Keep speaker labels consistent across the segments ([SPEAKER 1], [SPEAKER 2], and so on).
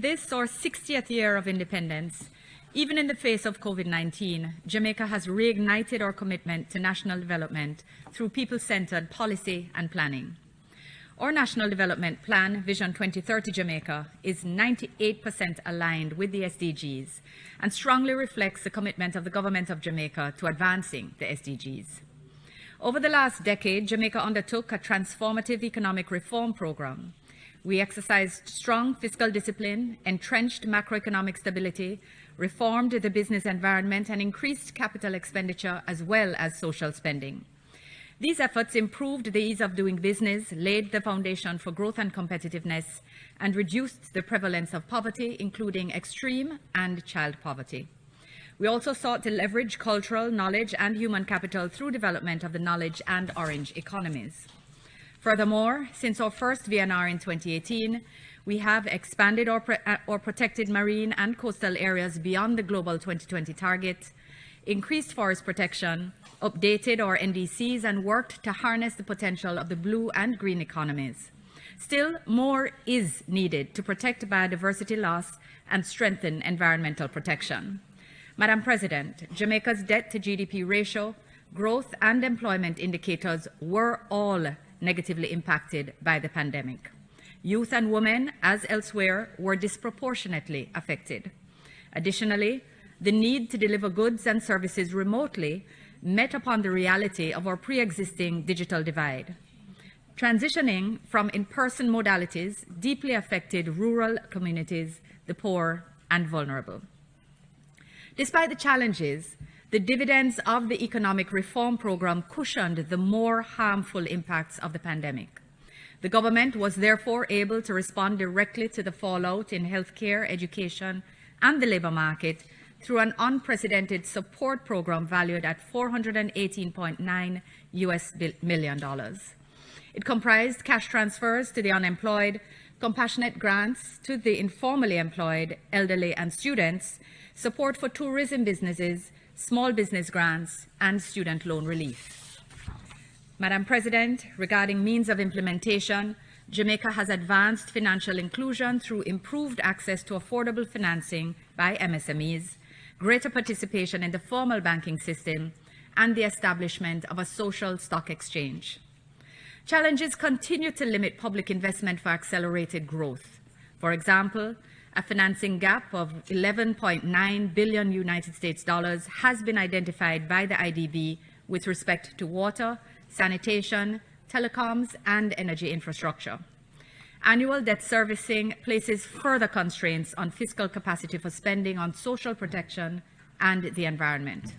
[SPEAKER 1] In this, our 60th year of independence, even in the face of COVID-19, Jamaica has reignited our commitment to national development through people-centered policy and planning. Our National Development Plan, Vision 2030 Jamaica, is 98% aligned with the SDGs and strongly reflects the commitment of the Government of Jamaica to advancing the SDGs. Over the last decade, Jamaica undertook a transformative economic reform program. We exercised strong fiscal discipline, entrenched macroeconomic stability, reformed the business environment, and increased capital expenditure as well as social spending. These efforts improved the ease of doing business, laid the foundation for growth and competitiveness, and reduced the prevalence of poverty, including extreme and child poverty. We also sought to leverage cultural, knowledge, and human capital through development of the knowledge and orange economies. Furthermore, since our first VNR in 2018, we have expanded our protected marine and coastal areas beyond the global 2020 target, increased forest protection, updated our NDCs, and worked to harness the potential of the blue and green economies. Still, more is needed to protect biodiversity loss and strengthen environmental protection. Madam President, Jamaica's debt to GDP ratio, growth, and employment indicators were all negatively impacted by the pandemic. Youth and women, as elsewhere, were disproportionately affected. Additionally, the need to deliver goods and services remotely met upon the reality of our pre-existing digital divide. Transitioning from in-person modalities deeply affected rural communities, the poor, and vulnerable. Despite the challenges, the dividends of the economic reform program cushioned the more harmful impacts of the pandemic. The government was therefore able to respond directly to the fallout in healthcare, education, and the labor market through an unprecedented support program valued at $418.9 million. It comprised cash transfers to the unemployed, compassionate grants to the informally employed, elderly, and students, support for tourism businesses, small business grants, and student loan relief. Madam President, regarding means of implementation, Jamaica has advanced financial inclusion through improved access to affordable financing by MSMEs, greater participation in the formal banking system, and the establishment of a social stock exchange. Challenges continue to limit public investment for accelerated growth. For example, a financing gap of $11.9 billion United States dollars has been identified by the IDB with respect to water, sanitation, telecoms, and energy infrastructure. Annual debt servicing places further constraints on fiscal capacity for spending on social protection and the environment.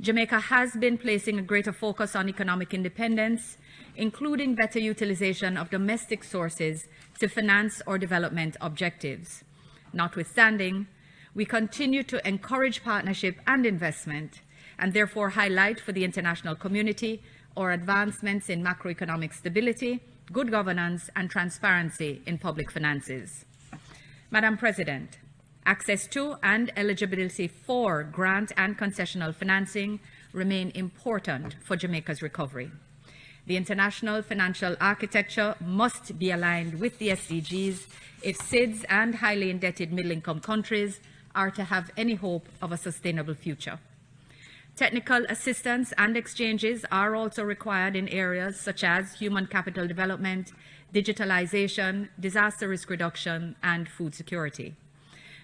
[SPEAKER 1] Jamaica has been placing a greater focus on economic independence, including better utilization of domestic sources to finance our development objectives. Notwithstanding, we continue to encourage partnership and investment, and therefore highlight for the international community our advancements in macroeconomic stability, good governance, and transparency in public finances. Madam President, access to and eligibility for grant and concessional financing remain important for Jamaica's recovery. The international financial architecture must be aligned with the SDGs if SIDS and highly indebted middle-income countries are to have any hope of a sustainable future. Technical assistance and exchanges are also required in areas such as human capital development, digitalization, disaster risk reduction, and food security.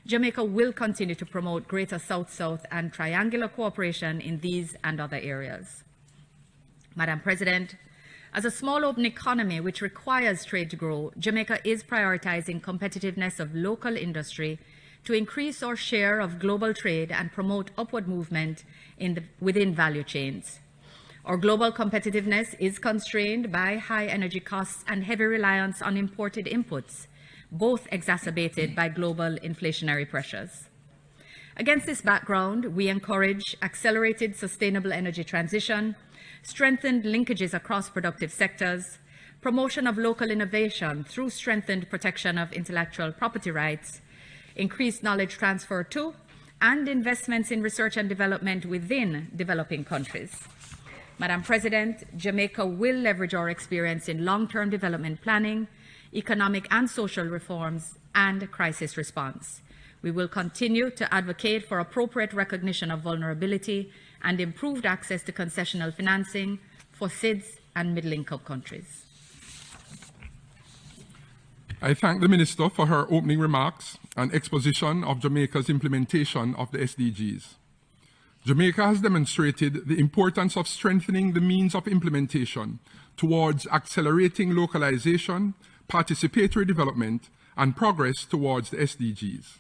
[SPEAKER 1] Jamaica will continue to promote greater South-South and triangular cooperation in these and other areas. Madam President, as a small open economy which requires trade to grow, Jamaica is prioritizing competitiveness of local industry to increase our share of global trade and promote upward movement within value chains. Our global competitiveness is constrained by high energy costs and heavy reliance on imported inputs, both exacerbated by global inflationary pressures. Against this background, we encourage accelerated sustainable energy transition, strengthened linkages across productive sectors, promotion of local innovation through strengthened protection of intellectual property rights, increased knowledge transfer to, and investments in research and development within developing countries. Madam President, Jamaica will leverage our experience in long-term development planning, economic and social reforms, and crisis response. We will continue to advocate for appropriate recognition of vulnerability and improved access to concessional financing for SIDS and middle-income countries.
[SPEAKER 2] I thank the Minister for her opening remarks and exposition of Jamaica's implementation of the SDGs. Jamaica has demonstrated the importance of strengthening the means of implementation towards accelerating localization, participatory development, and progress towards the SDGs.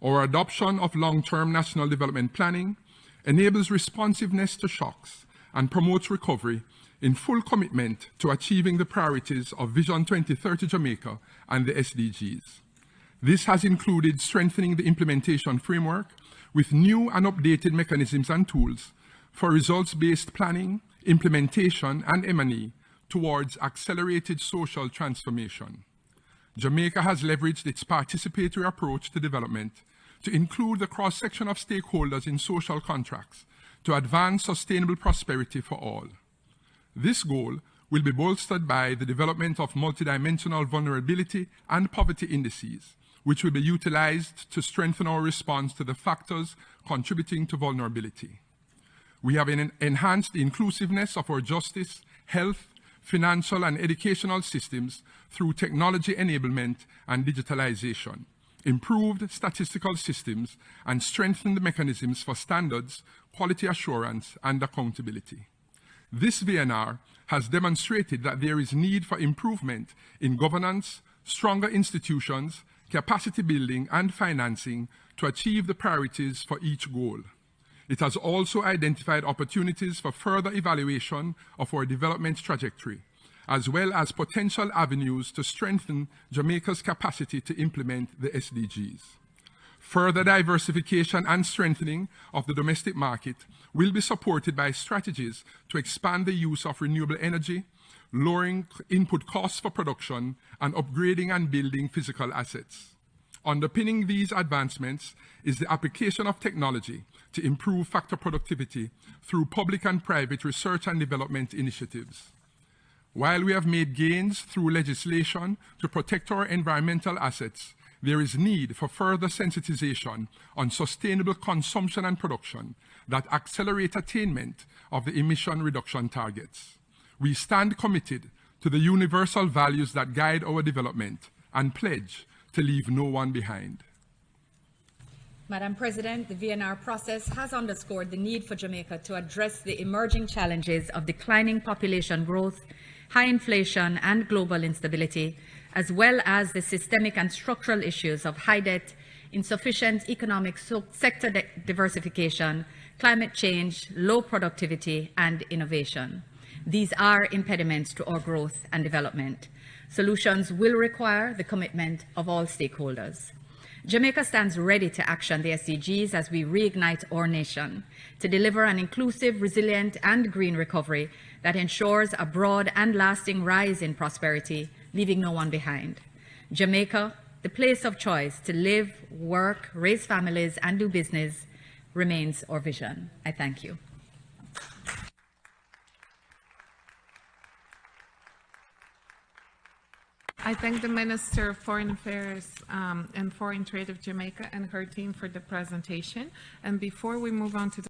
[SPEAKER 2] Our adoption of long-term national development planning enables responsiveness to shocks and promotes recovery in full commitment to achieving the priorities of Vision 2030 Jamaica and the SDGs. This has included strengthening the implementation framework with new and updated mechanisms and tools for results-based planning, implementation, and M&E towards accelerated social transformation. Jamaica has leveraged its participatory approach to development to include the cross-section of stakeholders in social contracts to advance sustainable prosperity for all. This goal will be bolstered by the development of multidimensional vulnerability and poverty indices, which will be utilized to strengthen our response to the factors contributing to vulnerability. We have enhanced the inclusiveness of our justice, health, financial, and educational systems through technology enablement and digitalization, improved statistical systems, and strengthened the mechanisms for standards, quality assurance, and accountability. This VNR has demonstrated that there is need for improvement in governance, stronger institutions, capacity building, and financing to achieve the priorities for each goal. It has also identified opportunities for further evaluation of our development trajectory, as well as potential avenues to strengthen Jamaica's capacity to implement the SDGs. Further diversification and strengthening of the domestic market will be supported by strategies to expand the use of renewable energy, lowering input costs for production, and upgrading and building physical assets. Underpinning these advancements is the application of technology to improve factor productivity through public and private research and development initiatives. While we have made gains through legislation to protect our environmental assets, there is need for further sensitization on sustainable consumption and production that accelerate attainment of the emission reduction targets. We stand committed to the universal values that guide our development and pledge to leave no one behind.
[SPEAKER 1] Madam President, the VNR process has underscored the need for Jamaica to address the emerging challenges of declining population growth, high inflation, and global instability, as well as the systemic and structural issues of high debt, insufficient economic sector diversification, climate change, low productivity, and innovation. These are impediments to our growth and development. Solutions will require the commitment of all stakeholders. Jamaica stands ready to action the SDGs as we reignite our nation to deliver an inclusive, resilient, and green recovery that ensures a broad and lasting rise in prosperity, leaving no one behind. Jamaica, the place of choice to live, work, raise families, and do business, remains our vision. I thank you.
[SPEAKER 3] I thank the Minister of Foreign Affairs and Foreign Trade of Jamaica and her team for the presentation. And before we move on to the